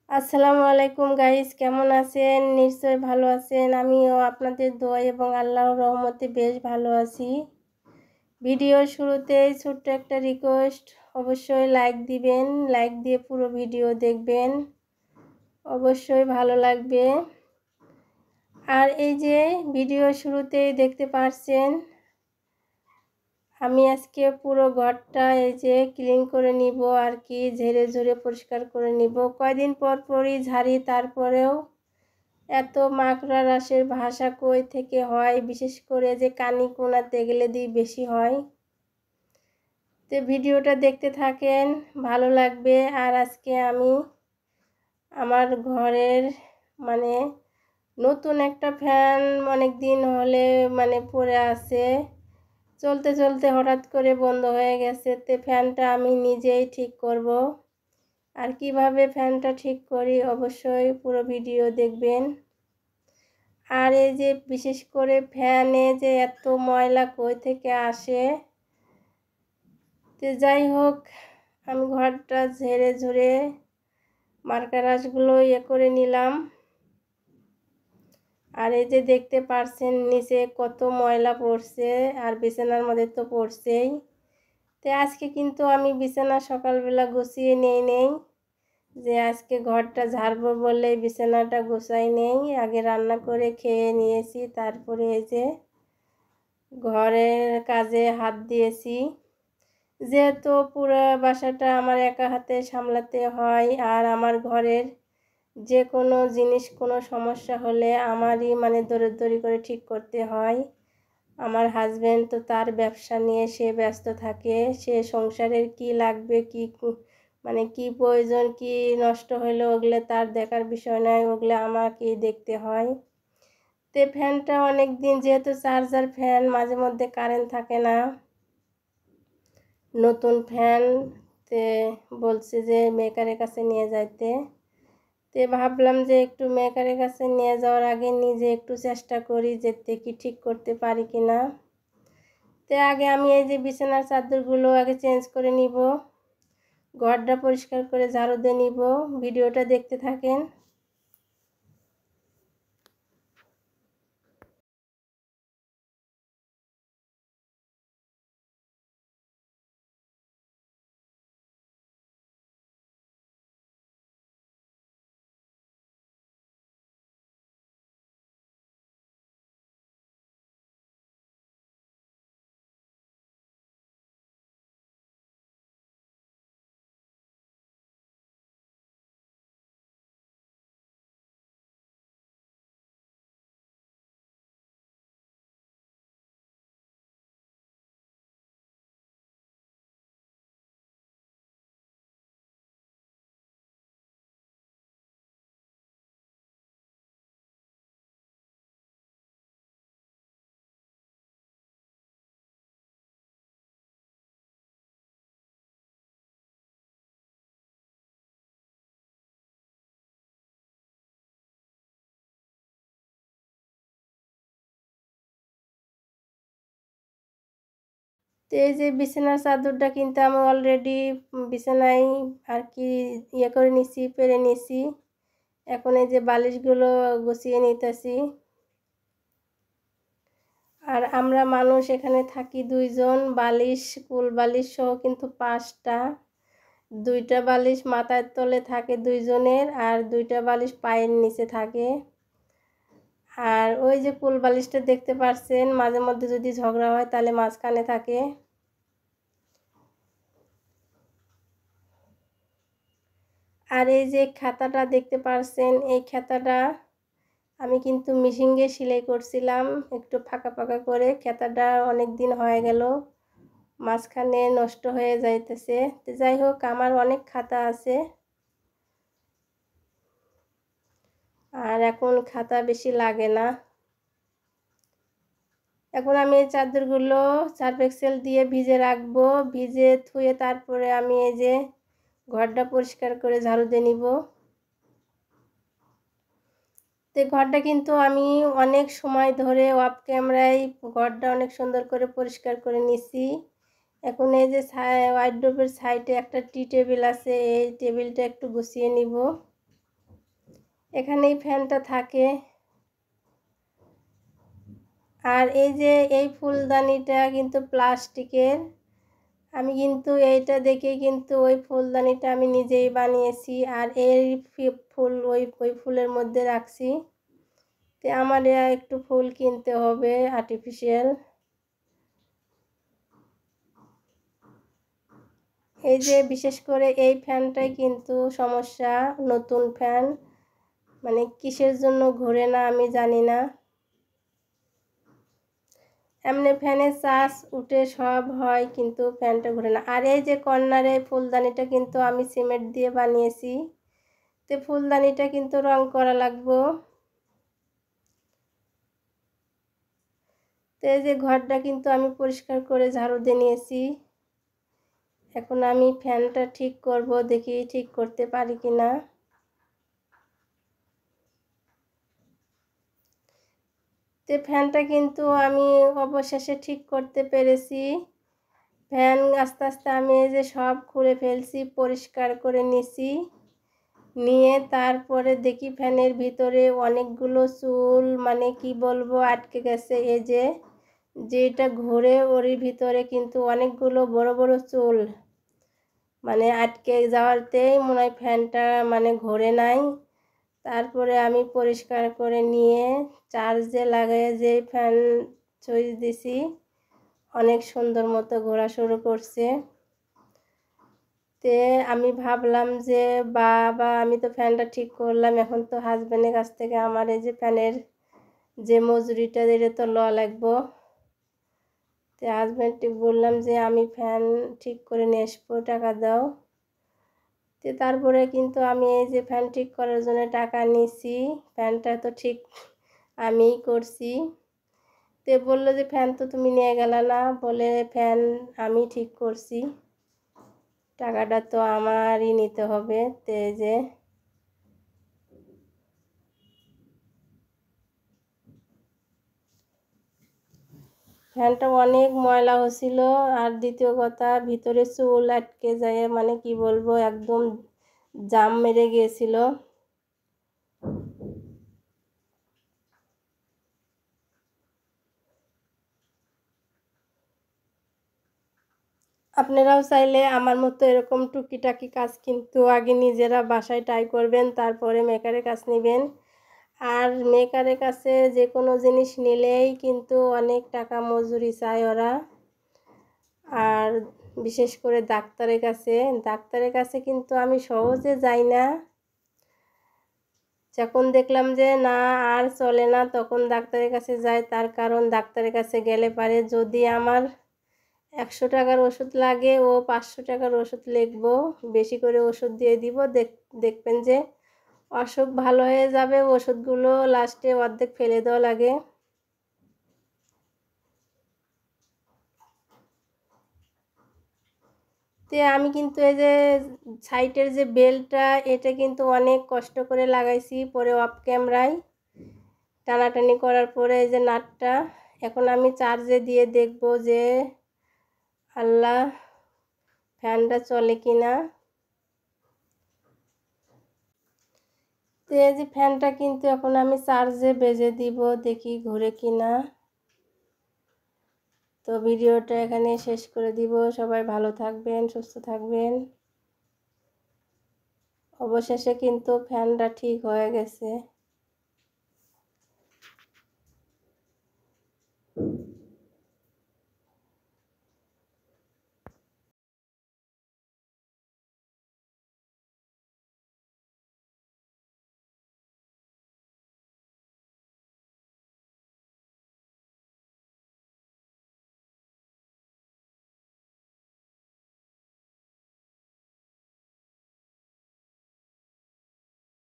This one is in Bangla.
আসসালামু আলাইকুম গাইস, কেমন আছেন? নিশ্চয় ভালো আছেন। আমিও আপনাদের দোয়া এবং আল্লাহর রহমতে বেশ ভালো আছি। ভিডিওর শুরুতেই ছোট্ট একটা রিকোয়েস্ট, অবশ্যই লাইক দিবেন। লাইক দিয়ে পুরো ভিডিও দেখবেন, অবশ্যই ভালো লাগবে। আর এই যে ভিডিওর শুরুতেই দেখতে পাচ্ছেন, আমি আজকে পুরো ঘরটা এই যে ক্লিন করে নিব আর কি, ঝেড়ে ঝুড়ে পরিষ্কার করে নিব। কয়দিন পর পরই ঝাড়ি, তারপরেও এত মাকড়া রাসের ভাষা কই থেকে হয়, বিশেষ করে যে কানি কোনাতে গেলে দিয়ে বেশি হয়। তো ভিডিওটা দেখতে থাকেন, ভালো লাগবে। আর আজকে আমি আমার ঘরের মানে নতুন একটা ফ্যান অনেক দিন হলে পড়ে আছে, চলতে চলতে হঠাৎ করে বন্ধ হয়ে গেছে। তো ফ্যানটা আমি নিজেই ঠিক করব। আর কিভাবে ফ্যানটা ঠিক করি অবশ্যই পুরো ভিডিও দেখবেন। আর এই যে বিশেষ করে ফ্যানে যে এত ময়লা কই থেকে আসে, তো যাই হোক, আমি ঘরটা ঝেড়ে ঝুড়ে মার্কারাসগুলো করে নিলাম। আর এই যে দেখতে পাচ্ছেন নিচে কত ময়লা পড়ছে, আর বিছানার মধ্যে তো পড়ছেই। তো আজকে কিন্তু আমি বিছানা সকালবেলা গুছিয়ে নেই যে আজকে ঘরটা ঝাড়বো বলে বিছানাটা গুছাই নেই। আগে রান্না করে খেয়ে নিয়েছি, তারপরে এই যে ঘরের কাজে হাত দিয়েছি। যেহেতু পুরো বাসাটা আমার একা হাতে সামলাতে হয়, আর আমার ঘরের যে কোনো জিনিস কোনো সমস্যা হলে আমারই দৌড়াদৌড়ি করে ঠিক করতে হয়। আমার হাজবেন্ড তো তার ব্যবসা নিয়ে সে ব্যস্ত থাকে, সে সংসারের কি লাগবে, কি কি প্রয়োজন, কি নষ্ট হইলে ওগুলো তার দেখার বিষয় নয়, ওগুলো আমাকেই দেখতে হয়। তে ফ্যানটা অনেক দিন, যেহেতু চার্জার ফ্যান, মাঝে মধ্যে কারেন্ট থাকে না, নতুন ফ্যান, তে বলছে যে মেকারের কাছে নিয়ে যাইতে। তে ভাবলাম যে একটু মেকারের কাছে নিয়ে যাওয়ার আগে নিজে একটু চেষ্টা করি যে কি ঠিক করতে পারি কি না। তে আগে আমি এই যে বিছানার চাদরগুলো আগে চেঞ্জ করে নিব, ঘরটা পরিষ্কার করে ঝাড়ু দিয়ে নিব। ভিডিওটা দেখতে থাকেন। তো এই যে বিছানার চাদরটা কিন্তু আমি অলরেডি বিছানায় আর কি করে নিছি, পেরে নিছি। এখন এই যে বালিশগুলো গুছিয়ে নিতেছি। আর আমরা মানুষ এখানে থাকি দুইজন, বালিশ কুল বালিশ সহ কিন্তু 5টা। 2টা বালিশ মাথার তলে থাকে দুইজনের, আর 2টা বালিশ পায়ের নিচে থাকে। আর ওই যে কুল বালিশটা দেখতে পাচ্ছেন, মাঝে মধ্যে যদি ঝগড়া হয় তাহলে মাঝখানে থাকে। আর এই যে খাতাটা দেখতে পাচ্ছেন, এই খাতাটা আমি কিন্তু মেশিনে সেলাই করছিলাম, একটু ফাঁকা ফাঁকা করে। খাতাটা অনেক দিন হয়ে গেল, মাঝখানে নষ্ট হয়ে যাইতেছে। তো যাই হোক, আমার অনেক খাতা আছে, আর এখন খাতা বেশি লাগে না। এখন আমি এই চাদরগুলো সার্ফ এক্সেল দিয়ে ভিজে রাখবো, ভিজে ধুয়ে তারপরে আমি এই যে ঘরটা পরিষ্কার করে ঝাড়ু দিয়ে নিব। তো ঘরটা কিন্তু আমি অনেক সময় ধরে অফ ক্যামেরায় ঘরটা অনেক সুন্দর করে পরিষ্কার করে নিছি। এখন এই যে ওয়ার্ডরোবের সাইডে একটা টি টেবিল আছে, এই টেবিলটা একটু গুছিয়ে নিব। এখানেই ফ্যানটা থাকে। আর এই যে এই ফুলদানিটা কিন্তু প্লাস্টিকের। আমি কিন্তু এইটা দেখে কিন্তু ওই ফুলদানিটা আমি নিজেই বানিয়েছি, আর এই ফুল ওই ফুলের মধ্যে রাখছি। তো আমার একটু ফুল কিনতে হবে আর্টিফিশিয়াল। এই যে বিশেষ করে এই ফ্যানটাই কিন্তু সমস্যা, নতুন ফ্যান, মানে কিসের জন্য ঘোরে না আমি জানি না। এমনি ফ্যানের চার্জ উঠে সব হয় কিন্তু ফ্যানটা ঘুরে না। আর এই যে কর্নারে ফুলদানিটা কিন্তু আমি সিমেন্ট দিয়ে বানিয়েছি। তো ফুলদানিটা কিন্তু রং করা লাগবে। তো এই যে ঘরটা কিন্তু আমি পরিষ্কার করে ঝাড়ু দিয়ে নিয়েছি। এখন আমি ফ্যানটা ঠিক করব, দেখি ঠিক করতে পারি কি না। তো ফ্যানটা কিন্তু আমি অবশেষে ঠিক করতে পেরেছি। ফ্যান আস্তে আস্তে আমি এই যে সব খুলে ফেলছি, পরিষ্কার করে নিছি। নিয়ে তারপরে দেখি ফ্যানের ভিতরে অনেকগুলো চুল, মানে কি বলবো, আটকে গেছে। এই যে যেটা ঘুরে ওর ভিতরে কিন্তু অনেকগুলো বড় বড় চুল, মানে আটকে যাওয়াতেই মনে হয় ফ্যানটা মানে ঘোরে নাই। তারপরে আমি পরিষ্কার করে নিয়ে চার্জে লাগিয়ে যে ফ্যান সুইচ দিছি, অনেক সুন্দর মতো ঘোরা শুরু করছে। তে আমি ভাবলাম যে বাবা, আমি তো ফ্যানটা ঠিক করলাম, এখন তো হাজব্যান্ডের কাছ থেকে আমার এই যে ফ্যানের যে মজুরিটা এটা তো লওয়া লাগবো। তো হাজব্যান্ডকে বললাম যে আমি ফ্যান ঠিক করে নিয়ে আসবো, টাকা দাও। তো তারপরে কিন্তু আমি এই যে ফ্যান ঠিক করার জন্য টাকা নিছি। ফ্যানটা তো ঠিক আমিই করছি। তো বললো যে ফ্যান তো তুমি নিয়ে গেলা না, বলে ফ্যান আমি ঠিক করছি, টাকাটা তো আমারই নিতে হবে। তো এই যে ফ্যানটা অনেক ময়লা হয়েছিল। আর দ্বিতীয় কথা, ভিতরে চুল আটকে যায়, মানে কি বলবো, একদম জাম মেরে গিয়েছিল। আপনারাও চাইলে আমার মতো এরকম টুকিটাকি কাজ কিন্তু আগে নিজেরা বাসায় ট্রাই করবেন, তারপরে মেকারের কাজ নেবেন। আর মেকারের কাছে যে কোনো জিনিস নিলেই কিন্তু অনেক টাকা মজুরি চায় ওরা। আর বিশেষ করে ডাক্তারের কাছে কিন্তু আমি সহজে যাই না। যখন দেখলাম যে না আর চলে না, তখন ডাক্তারের কাছে যাই। তার কারণ ডাক্তারের কাছে গেলে পারে যদি আমার 100 টাকার ওষুধ লাগে, ও 500 টাকার ওষুধ লিখবো, বেশি করে ওষুধ দিয়ে দিব। দেখবেন যে অসুখ ভালো হয়ে যাবে, ওষুধগুলো লাস্টে অর্ধেক ফেলে দেওয়া লাগে। তো আমি কিন্তু এই যে সাইটের যে বেল্টটা, এটা কিন্তু অনেক কষ্ট করে লাগাইছি, পরে অফ ক্যামেরায় টানাটানি করার পরে এই যে নাটটা এখন আমি চার্জে দিয়ে দেখব যে আল্লাহ ফ্যানটা চলে কিনা। তো এই যে ফ্যানটা কিন্তু এখন আমি চার্জে বেজে দিব, দেখি ঘুরে কিনা। তো ভিডিওটা এখানে শেষ করে দিব। সবাই ভালো থাকবেন, সুস্থ থাকবেন। অবশেষে কিন্তু ফ্যানটা ঠিক হয়ে গেছে।